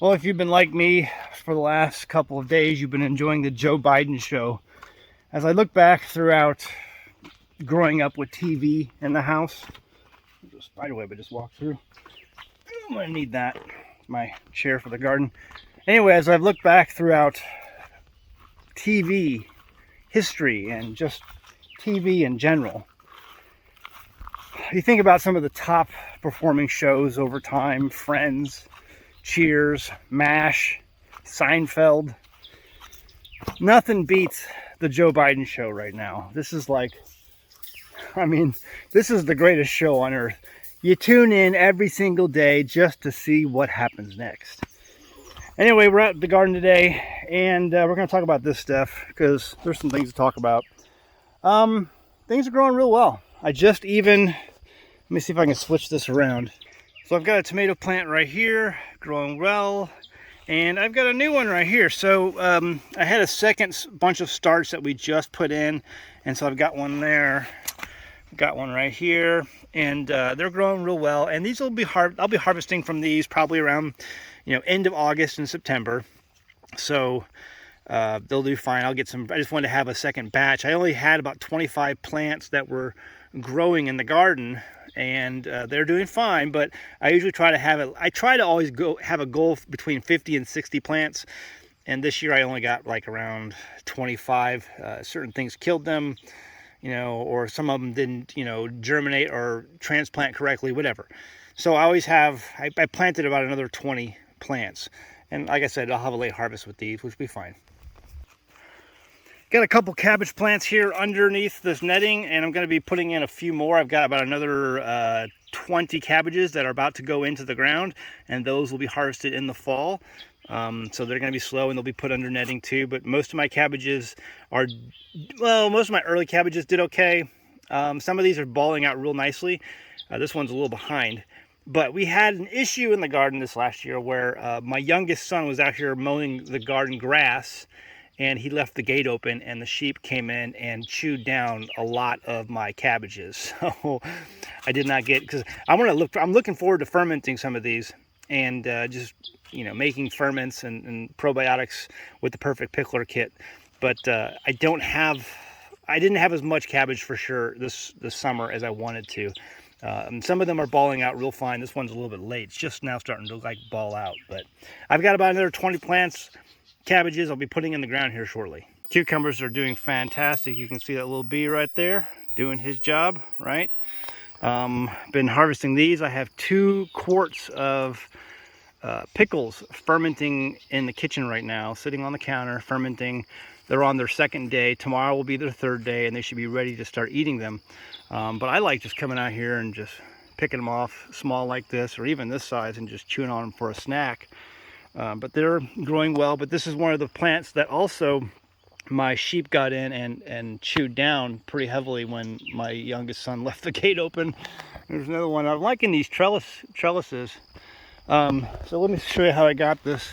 Well, if you've been like me for the last couple of days, you've been enjoying the Joe Biden show. As I look back throughout growing up with TV in the house, there's a spider web I just walked through. I'm gonna need that. It's my chair for the garden. Anyway, as I've looked back throughout TV history and just TV in general, you think about some of the top performing shows over time: Friends, Cheers, MASH, Seinfeld. Nothing beats the Joe Biden show right now. This is like, this is the greatest show on earth. You tune in every single day just to see what happens next. Anyway, we're at the garden today, and we're going to talk about this stuff because there's some things to talk about. Things are growing real well. Let me see if I can switch this around. So I've got a tomato plant right here, growing well, and I've got a new one right here. So I had a second bunch of starts that we just put in, and so I've got one there, got one right here, and they're growing real well. And these will be I'll be harvesting from these probably around, end of August and September. So they'll do fine. I'll get some. I just wanted to have a second batch. I only had about 25 plants that were growing in the garden, and they're doing fine, but I usually try to have it. I try to always have a goal between 50 and 60 plants, and this year I only got like around 25. Certain things killed them, or some of them didn't, germinate or transplant correctly, whatever. So I always have, I planted about another 20 plants, and like I said, I'll have a late harvest with these, which will be fine. Got a couple cabbage plants here underneath this netting, and I'm going to be putting in a few more. I've got about another 20 cabbages that are about to go into the ground, and those will be harvested in the fall. So they're going to be slow, and they'll be put under netting too. But most of my cabbages most of my early cabbages did okay. Some of these are balling out real nicely. This one's a little behind. But we had an issue in the garden this last year where my youngest son was out here mowing the garden grass, and he left the gate open, and the sheep came in and chewed down a lot of my cabbages. So I did not get, because I'm looking forward to fermenting some of these, and just making ferments and probiotics with the perfect pickler kit. But I didn't have as much cabbage for sure this summer as I wanted to. Some of them are balling out real fine. This one's a little bit late. It's just now starting to ball out. But I've got about another 20 plants. Cabbages I'll be putting in the ground here shortly. Cucumbers are doing fantastic. You can see that little bee right there doing his job, right? Been harvesting these. I have 2 quarts of pickles fermenting in the kitchen right now, sitting on the counter, fermenting. They're on their second day. Tomorrow will be their third day, and they should be ready to start eating them. But I like just coming out here and just picking them off small like this, or even this size, and just chewing on them for a snack. But they're growing well. But this is one of the plants that also my sheep got in and chewed down pretty heavily when my youngest son left the gate open. There's another one. I'm liking these trellises. So let me show you how I got this.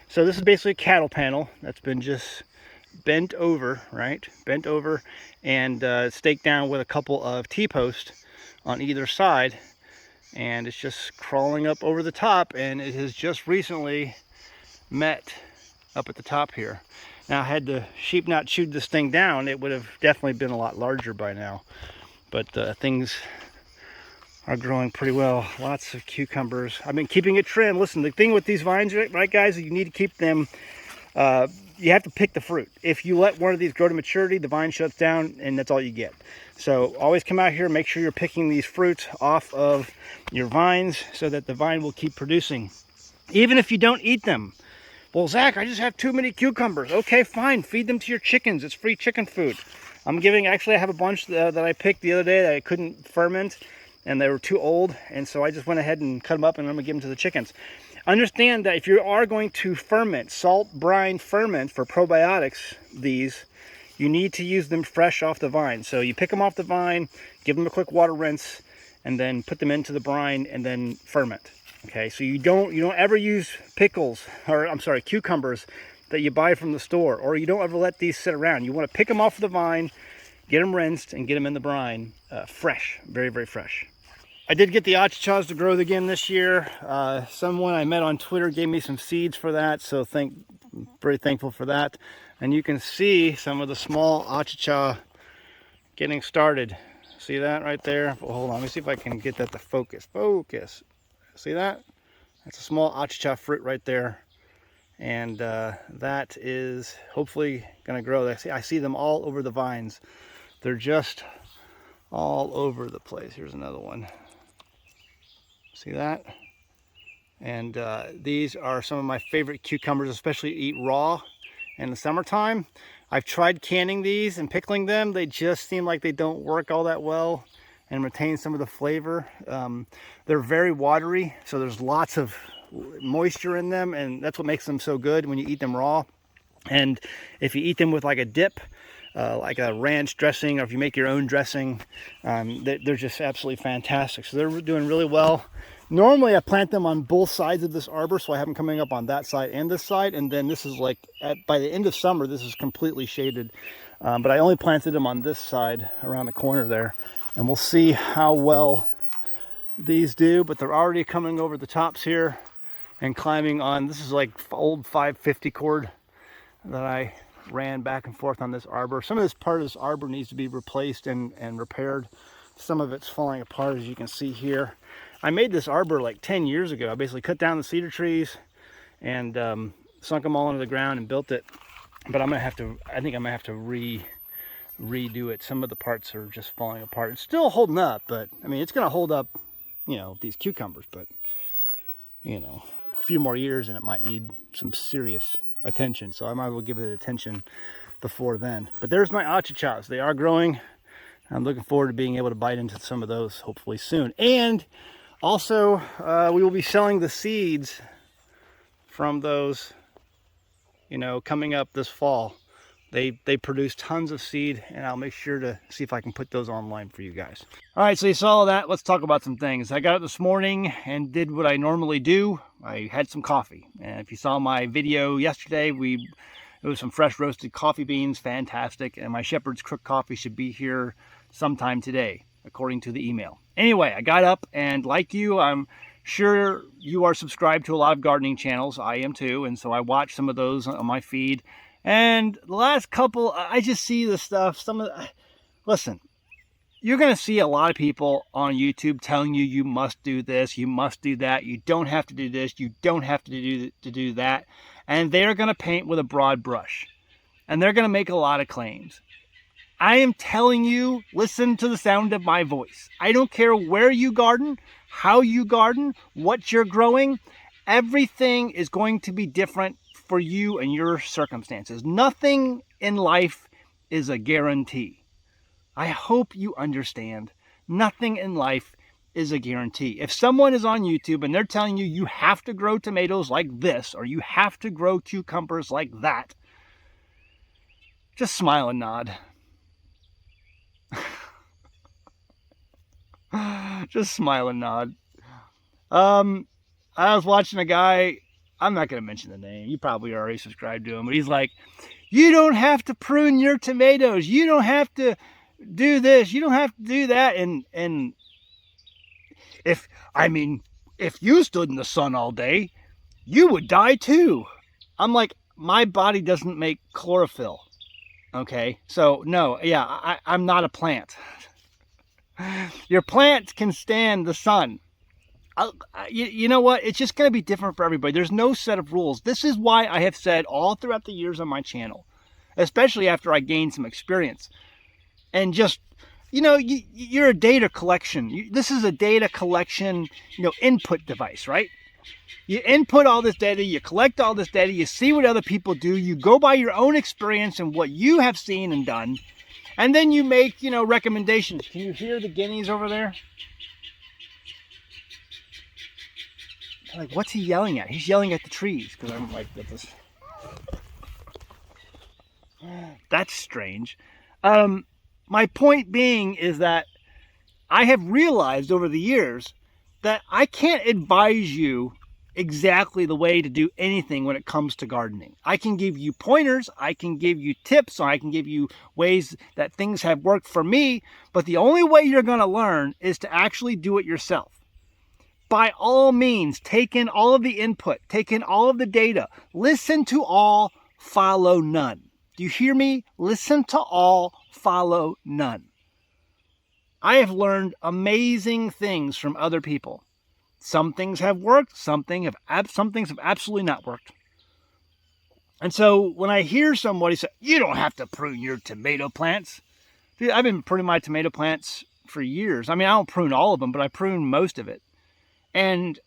So this is basically a cattle panel that's been just bent over, right? Bent over and staked down with a couple of T-posts on either side. And it's just crawling up over the top, and it has just recently met up at the top here. Now, had the sheep not chewed this thing down, it would have definitely been a lot larger by now. But things are growing pretty well. Lots of cucumbers. I've been keeping it trimmed. Listen, the thing with these vines, right guys, you need to keep them, you have to pick the fruit. If you let one of these grow to maturity, the vine shuts down, and that's all you get. So always come out here, make sure you're picking these fruits off of your vines so that the vine will keep producing, even if you don't eat them. Well, Zach, I just have too many cucumbers. Okay, fine, feed them to your chickens. It's free chicken food. Actually I have a bunch that I picked the other day that I couldn't ferment, and they were too old, and so I just went ahead and cut them up, and I'm gonna give them to the chickens. Understand that if you are going to ferment, salt brine ferment for probiotics, you need to use them fresh off the vine. So you pick them off the vine, give them a quick water rinse, and then put them into the brine and then ferment. Okay, so you don't ever use cucumbers that you buy from the store, or you don't ever let these sit around. You want to pick them off the vine, get them rinsed, and get them in the brine fresh, very, very fresh. I did get the achichas to grow again this year. Someone I met on Twitter gave me some seeds for that, so very thankful for that. And you can see some of the small achicha getting started. See that right there? Well, hold on, let me see if I can get that to focus. Focus. See that? That's a small achicha fruit right there. And that is hopefully going to grow. I see them all over the vines. They're just all over the place. Here's another one. See that? And these are some of my favorite cucumbers, especially to eat raw in the summertime. I've tried canning these and pickling them. They just seem like they don't work all that well and retain some of the flavor. They're very watery, so there's lots of moisture in them, and that's what makes them so good when you eat them raw. And if you eat them with like a dip, like a ranch dressing, or if you make your own dressing, they're just absolutely fantastic. So they're doing really well. Normally I plant them on both sides of this arbor, so I have them coming up on that side and this side, and then this is like, by the end of summer, this is completely shaded. But I only planted them on this side around the corner there, and we'll see how well these do. But they're already coming over the tops here and climbing on. This is like old 550 cord that I ran back and forth on this arbor. Some of this part of this arbor needs to be replaced and repaired. Some of it's falling apart, as you can see here. I made this arbor like 10 years ago. I basically cut down the cedar trees and sunk them all into the ground and built it. But I think I'm gonna have to redo it. Some of the parts are just falling apart. It's still holding up, but I mean, it's gonna hold up, you know, these cucumbers, but you know, a few more years and it might need some serious attention. So I might as well give it attention before then. But there's my achichas. They are growing. I'm looking forward to being able to bite into some of those hopefully soon. And also, we will be selling the seeds from those, you know, coming up this fall. They produce tons of seed, and I'll make sure to see if I can put those online for you guys. All right, so you saw all that. Let's talk about some things. I got up this morning and did what I normally do. I had some coffee. And if you saw my video yesterday, it was some fresh roasted coffee beans, fantastic. And my Shepherd's Crook coffee should be here sometime today, according to the email. Anyway, I got up, and like you, I'm sure you are subscribed to a lot of gardening channels. I am too, and so I watch some of those on my feed. And the last couple, I just see the stuff. Listen, you're going to see a lot of people on YouTube telling you must do this, you must do that, you don't have to do this, you don't have to do that. And they're going to paint with a broad brush. And they're going to make a lot of claims. I am telling you, listen to the sound of my voice. I don't care where you garden, how you garden, what you're growing. Everything is going to be different for you and your circumstances. Nothing in life is a guarantee. I hope you understand. Nothing in life is a guarantee. If someone is on YouTube and they're telling you you have to grow tomatoes like this, or you have to grow cucumbers like that, just smile and nod. Just smile and nod. I was watching a guy, I'm not going to mention the name, you probably already subscribed to him, but he's like, you don't have to prune your tomatoes, you don't have to do this, you don't have to do that. And if you stood in the sun all day, you would die too. I'm like, my body doesn't make chlorophyll. Okay, so no, yeah, I'm not a plant. Your plants can stand the sun. You know what? It's just going to be different for everybody. There's no set of rules. This is why I have said all throughout the years on my channel, especially after I gained some experience, and just, you know, you're a data collection. This is a data collection, you know, input device, right? You input all this data, you collect all this data, you see what other people do, you go by your own experience and what you have seen and done, and then you make, you know, recommendations. Can you hear the guineas over there? Like, what's he yelling at? He's yelling at the trees, because I'm like, this. That's strange. My point being is that I have realized over the years that I can't advise you exactly the way to do anything when it comes to gardening. I can give you pointers, I can give you tips, I can give you ways that things have worked for me, but the only way you're going to learn is to actually do it yourself. By all means, take in all of the input, take in all of the data, listen to all, follow none. Do you hear me? Listen to all, follow none. I have learned amazing things from other people. Some things have worked, some things have absolutely not worked. And so when I hear somebody say, you don't have to prune your tomato plants. Dude, I've been pruning my tomato plants for years. I mean, I don't prune all of them, but I prune most of it. And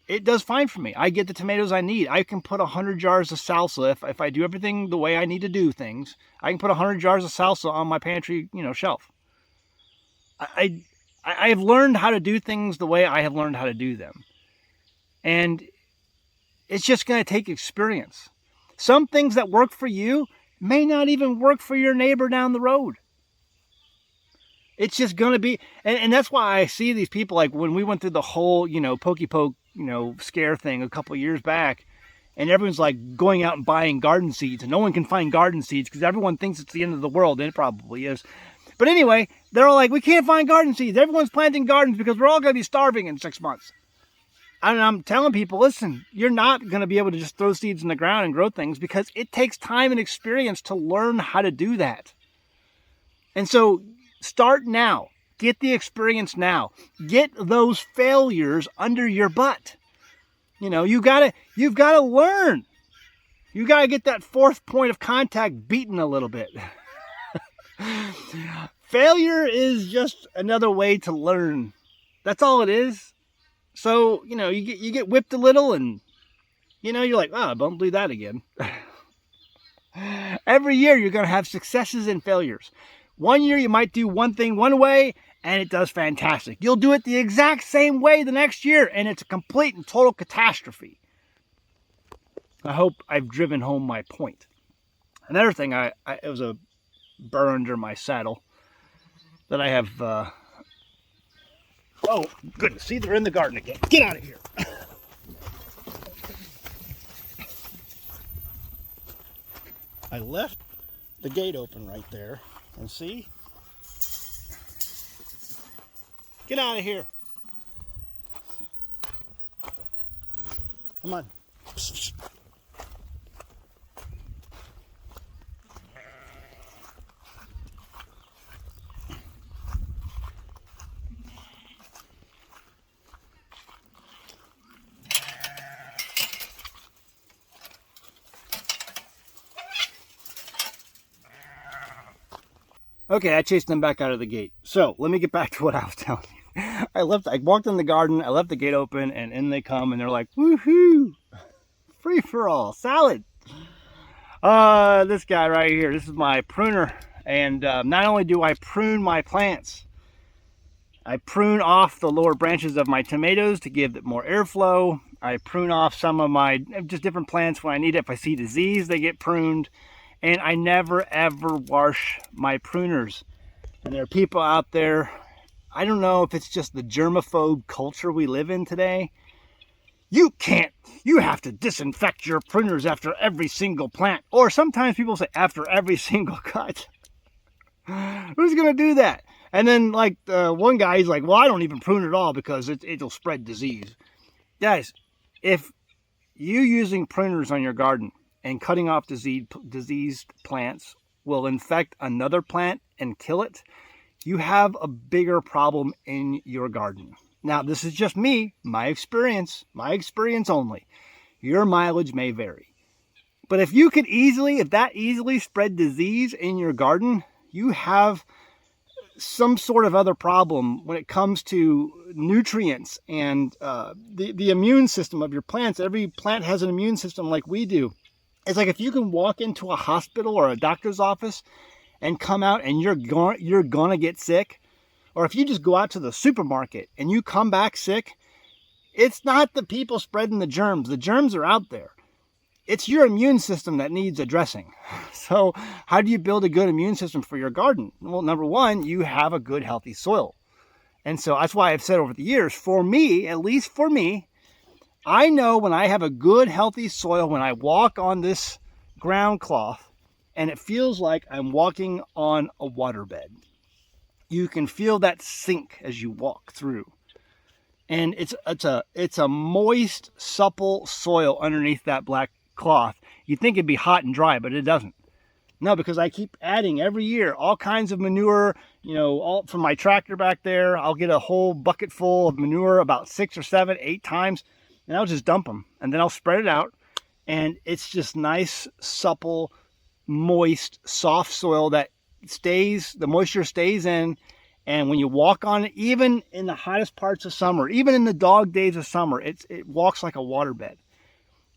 it does fine for me. I get the tomatoes I need. I can put 100 jars of salsa. If I do everything the way I need to do things, I can put 100 jars of salsa on my pantry, shelf. I have learned how to do things the way I have learned how to do them. And it's just going to take experience. Some things that work for you may not even work for your neighbor down the road. It's just going to be, and that's why I see these people, like when we went through the whole, pokey poke, scare thing a couple of years back, and everyone's like going out and buying garden seeds, and no one can find garden seeds because everyone thinks it's the end of the world, and it probably is. But anyway, they're all like, we can't find garden seeds. Everyone's planting gardens because we're all going to be starving in 6 months. And I'm telling people, listen, you're not going to be able to just throw seeds in the ground and grow things because it takes time and experience to learn how to do that. And so start now. Get the experience now. Get those failures under your butt. You've got to learn. You got to get that fourth point of contact beaten a little bit. Failure is just another way to learn. That's all it is. So, you get whipped a little and, you're like, oh, don't do that again. Every year you're going to have successes and failures. One year you might do one thing one way and it does fantastic. You'll do it the exact same way the next year and it's a complete and total catastrophe. I hope I've driven home my point. Another thing, it was a burr under my saddle that I have, oh goodness, see, they're in the garden again. Get out of here. I left the gate open right there, and see? Get out of here. Come on. Okay, I chased them back out of the gate. So let me get back to what I was telling you. I walked in the garden, I left the gate open, and in they come, and they're like, woohoo! Free for all, salad! This guy right here, this is my pruner. And not only do I prune my plants, I prune off the lower branches of my tomatoes to give it more airflow. I prune off some of my just different plants when I need it. If I see disease, they get pruned. And I never ever wash my pruners. And there are people out there, I don't know if it's just the germaphobe culture we live in today. You have to disinfect your pruners after every single plant. Or sometimes people say after every single cut. Who's gonna do that? And then like one guy, he's like, well, I don't even prune at all because it'll spread disease. Guys, if you using pruners on your garden and cutting off diseased plants will infect another plant and kill it, you have a bigger problem in your garden. Now, this is just me, my experience only. Your mileage may vary. But if that easily spread disease in your garden, you have some sort of other problem when it comes to nutrients and the immune system of your plants. Every plant has an immune system like we do. It's like if you can walk into a hospital or a doctor's office and come out and you're gonna get sick, or if you just go out to the supermarket and you come back sick, it's not the people spreading the germs. The germs are out there. It's your immune system that needs addressing. So how do you build a good immune system for your garden? Well, number one, you have a good, healthy soil. And so that's why I've said over the years, for me, at least for me, I know when I have a good, healthy soil, when I walk on this ground cloth, and it feels like I'm walking on a waterbed. You can feel that sink as you walk through. And it's a moist, supple soil underneath that black cloth. You'd think it'd be hot and dry, but it doesn't. No, because I keep adding every year all kinds of manure, all from my tractor back there. I'll get a whole bucket full of manure about 6 or 7, 8 times, and I'll just dump them. And then I'll spread it out. And it's just nice, supple, moist, soft soil that the moisture stays in. And when you walk on it, even in the hottest parts of summer, even in the dog days of summer, it walks like a waterbed.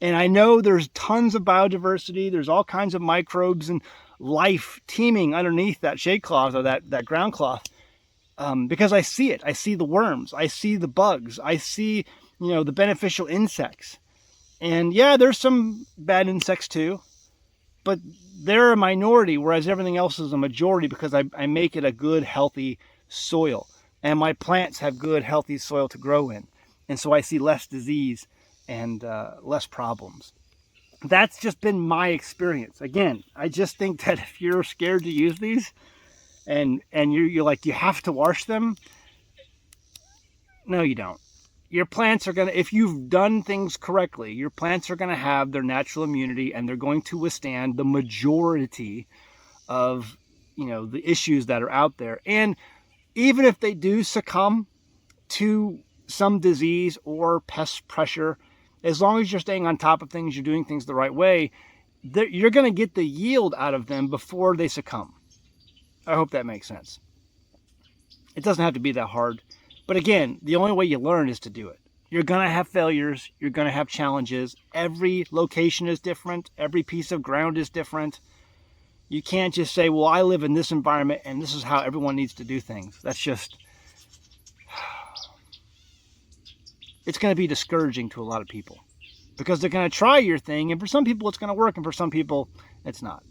And I know there's tons of biodiversity. There's all kinds of microbes and life teeming underneath that shade cloth or that ground cloth, because I see it. I see the worms. I see the bugs. I see, the beneficial insects. And yeah, there's some bad insects too, but they're a minority, whereas everything else is a majority because I make it a good, healthy soil. And my plants have good, healthy soil to grow in. And so I see less disease and less problems. That's just been my experience. Again, I just think that if you're scared to use these and you're like, you have to wash them, no, you don't. Your plants are if you've done things correctly, your plants are going to have their natural immunity and they're going to withstand the majority of, the issues that are out there. And even if they do succumb to some disease or pest pressure, as long as you're staying on top of things, you're doing things the right way, you're going to get the yield out of them before they succumb. I hope that makes sense. It doesn't have to be that hard. But again, the only way you learn is to do it. You're going to have failures. You're going to have challenges. Every location is different. Every piece of ground is different. You can't just say, well, I live in this environment and this is how everyone needs to do things. That's just, it's going to be discouraging to a lot of people because they're going to try your thing. And for some people, it's going to work. And for some people, it's not.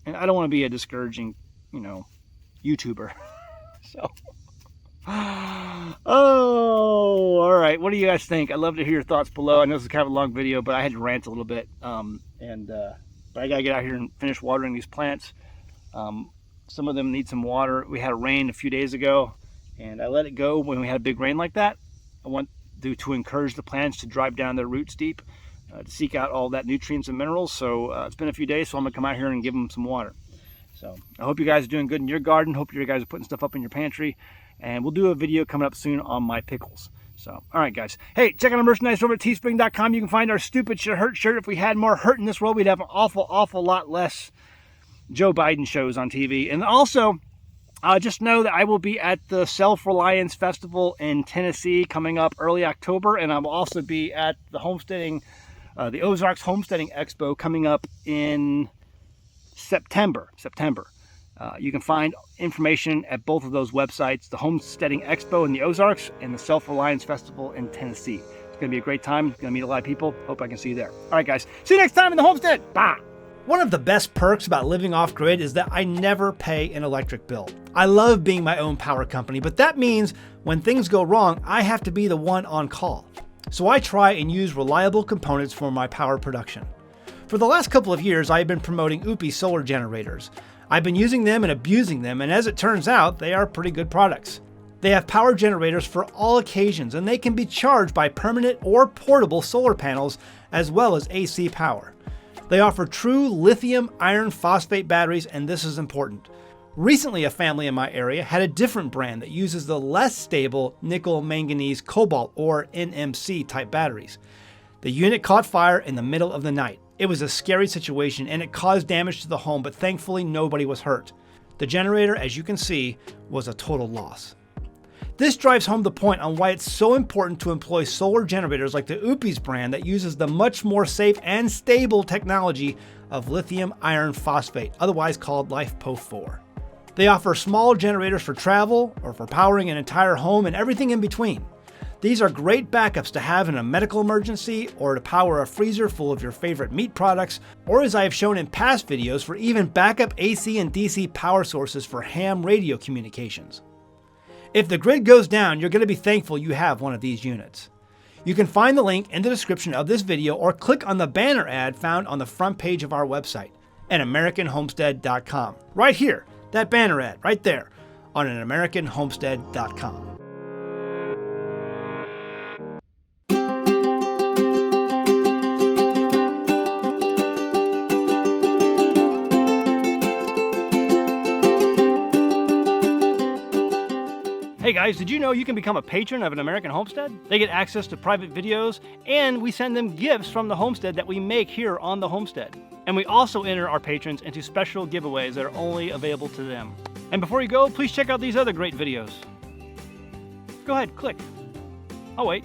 And I don't want to be a discouraging, YouTuber. So, all right. What do you guys think? I'd love to hear your thoughts below. I know this is kind of a long video, but I had to rant a little bit. But I got to get out here and finish watering these plants. Some of them need some water. We had a rain a few days ago, and I let it go when we had a big rain like that. I want to encourage the plants to drive down their roots deep, to seek out all that nutrients and minerals. So it's been a few days, so I'm going to come out here and give them some water. So I hope you guys are doing good in your garden. Hope you guys are putting stuff up in your pantry. And we'll do a video coming up soon on my pickles. So, all right, guys. Hey, check out our merchandise over at teespring.com. You can find our Stupid Shit Hurt shirt. If we had more hurt in this world, we'd have an awful lot less Joe Biden shows on TV. And also, just know that I will be at the Self-Reliance Festival in Tennessee coming up early October. And I will also be at the homesteading, the OZARK's Homesteading Expo coming up in September. You can find information at both of those websites, the Homesteading Expo in the Ozarks and the Self-Reliance Festival in Tennessee. It's going to be a great time. Going to meet a lot of people. Hope I can see you there. All right, guys. See you next time in the homestead. Bye. One of the best perks about living off-grid is that I never pay an electric bill. I love being my own power company, but that means when things go wrong, I have to be the one on call. So I try and use reliable components for my power production. For the last couple of years, I have been promoting OUPES solar generators. I've been using them and abusing them, and as it turns out, they are pretty good products. They have power generators for all occasions, and they can be charged by permanent or portable solar panels, as well as AC power. They offer true lithium iron phosphate batteries, and this is important. Recently, a family in my area had a different brand that uses the less stable nickel manganese cobalt, or NMC type batteries. The unit caught fire in the middle of the night. It was a scary situation and it caused damage to the home, but thankfully nobody was hurt. The generator, as you can see, was a total loss. This drives home the point on why it's so important to employ solar generators like the OUPES brand that uses the much more safe and stable technology of lithium iron phosphate, otherwise called LiFePO4. They offer small generators for travel or for powering an entire home and everything in between. These are great backups to have in a medical emergency or to power a freezer full of your favorite meat products, or as I have shown in past videos, for even backup AC and DC power sources for ham radio communications. If the grid goes down, you're going to be thankful you have one of these units. You can find the link in the description of this video or click on the banner ad found on the front page of our website, anamericanhomestead.com. Right here, that banner ad, right there, on anamericanhomestead.com. Hey guys, did you know you can become a patron of An American Homestead? They get access to private videos, and we send them gifts from the homestead that we make here on the homestead. And we also enter our patrons into special giveaways that are only available to them. And before you go, please check out these other great videos. Go ahead, click. I'll wait.